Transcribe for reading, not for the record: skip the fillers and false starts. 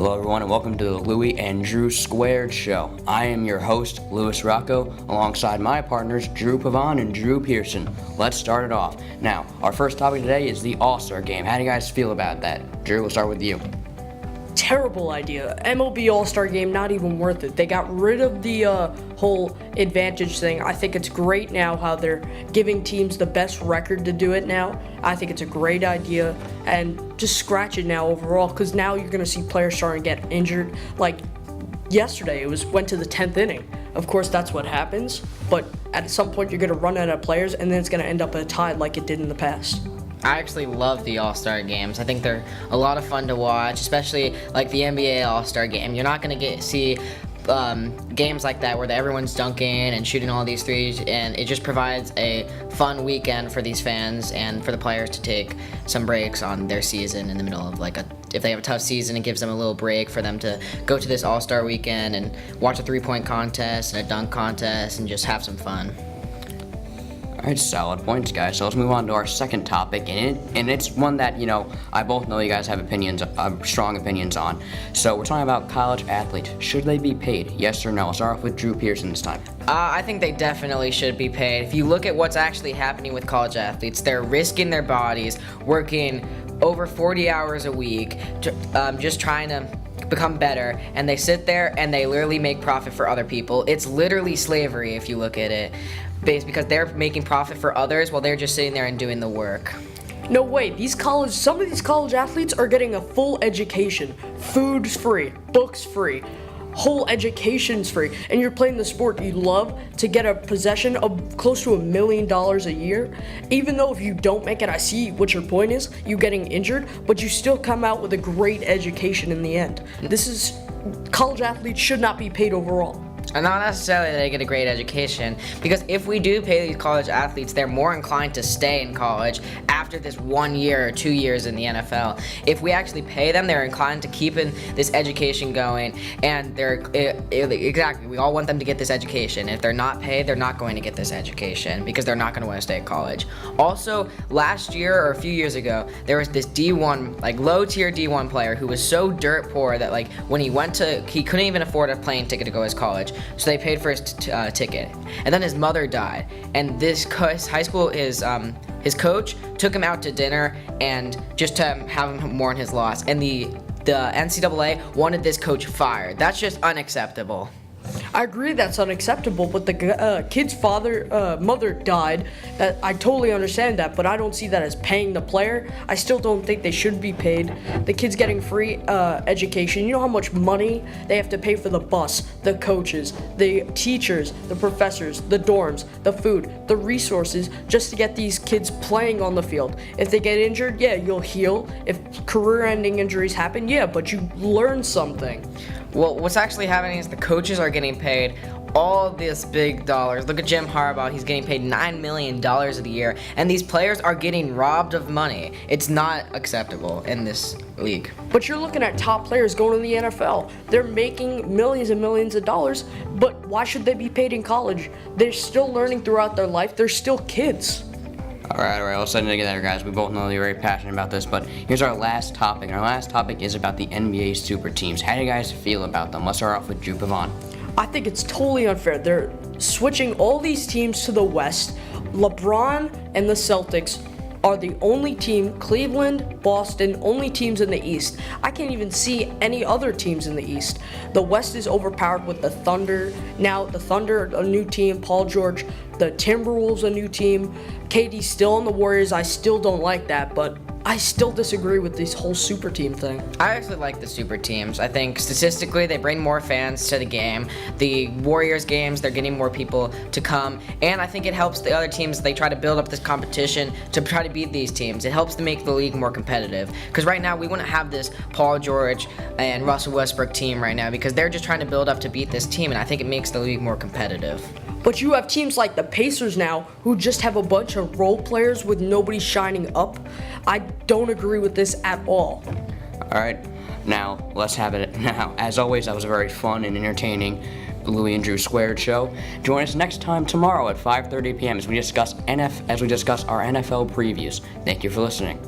Hello everyone and welcome to the Louie and Drew Squared Show. I am your host, Louis Rocco, alongside my partners, Drew Pavon and Drew Pearson. Let's start it off. Now, our first topic today is the All-Star Game. How do you guys feel about that? Drew, we'll start with you. Terrible idea. MLB All-Star Game, not even worth it. They got rid of the whole advantage thing. I think it's great now how they're giving teams the best record to do it now. I think it's a great idea, and just scratch it now overall, because now you're going to see players starting to get injured. Like yesterday, went to the 10th inning. Of course, that's what happens, but at some point you're going to run out of players, and then it's going to end up a tie like it did in the past. I actually love the All-Star games. I think they're a lot of fun to watch, especially like the NBA All-Star game. You're not going to see games like that where everyone's dunking and shooting all these threes, and it just provides a fun weekend for these fans and for the players to take some breaks on their season in the middle of if they have a tough season, it gives them a little break for them to go to this All-Star weekend and watch a three-point contest and a dunk contest and just have some fun. Alright, solid points, guys. So let's move on to our second topic, and it's one that, I both know you guys have strong opinions on. So we're talking about college athletes. Should they be paid? Yes or no? I'll start off with Drew Pearson this time. I think they definitely should be paid. If you look at what's actually happening with college athletes, they're risking their bodies, working over 40 hours a week, just trying to become better, and they sit there and they literally make profit for other people. It's literally slavery if you look at it, because they're making profit for others while they're just sitting there and doing the work. No way, some of these college athletes are getting a full education. Food's free, books free, whole education's free, and you're playing the sport you love to get a possession of close to $1 million a year. Even though if you don't make it, I see what your point is, you getting injured, but you still come out with a great education in the end. College athletes should not be paid overall. And not necessarily that they get a great education, because if we do pay these college athletes, they're more inclined to stay in college after this 1 year or 2 years in the NFL. If we actually pay them, they're inclined to keeping this education going, and exactly, we all want them to get this education. If they're not paid, they're not going to get this education because they're not going to want to stay at college. Also, last year or a few years ago, there was this D1, low-tier D1 player who was so dirt poor that when he couldn't even afford a plane ticket to go to college. So they paid for his ticket, and then his mother died. And his coach took him out to dinner and just to have him mourn his loss. And the NCAA wanted this coach fired. That's just unacceptable. I agree that's unacceptable, but the kid's mother died. I totally understand that, but I don't see that as paying the player. I still don't think they should be paid. The kid's getting free education. You know how much money they have to pay for the bus, the coaches, the teachers, the professors, the dorms, the food, the resources, just to get these kids playing on the field. If they get injured, yeah, you'll heal. If career-ending injuries happen, yeah, but you learn something. Well, what's actually happening is the coaches are getting paid all this big dollars. Look at Jim Harbaugh. He's getting paid $9 million a year, and these players are getting robbed of money. It's not acceptable in this league. But you're looking at top players going to the NFL. They're making millions and millions of dollars, but why should they be paid in college? They're still learning throughout their life. They're still kids. All right, let's end it together, guys. We both know you're very passionate about this, but here's our last topic. Our last topic is about the NBA super teams. How do you guys feel about them? Let's start off with Drew Pavon. I think it's totally unfair. They're switching all these teams to the West. LeBron and the Celtics are the only team, Cleveland, Boston, only teams in the East. I can't even see any other teams in the East. The West is overpowered with the Thunder. Now the Thunder, a new team, Paul George. The Timberwolves, a new team. KD's still on the Warriors. I still don't like that, but I still disagree with this whole super team thing. I actually like the super teams. I think statistically they bring more fans to the game. The Warriors games, they're getting more people to come, and I think it helps the other teams. They try to build up this competition to try to beat these teams. It helps to make the league more competitive, because right now we wouldn't have this Paul George and Russell Westbrook team right now, because they're just trying to build up to beat this team, and I think it makes the league more competitive. But you have teams like the Pacers now who just have a bunch of role players with nobody shining up. I don't agree with this at all. All right, now let's have it. Now, as always, that was a very fun and entertaining Louie and Drew Squared show. Join us next time tomorrow at 5:30 p.m. as we discuss our NFL previews. Thank you for listening.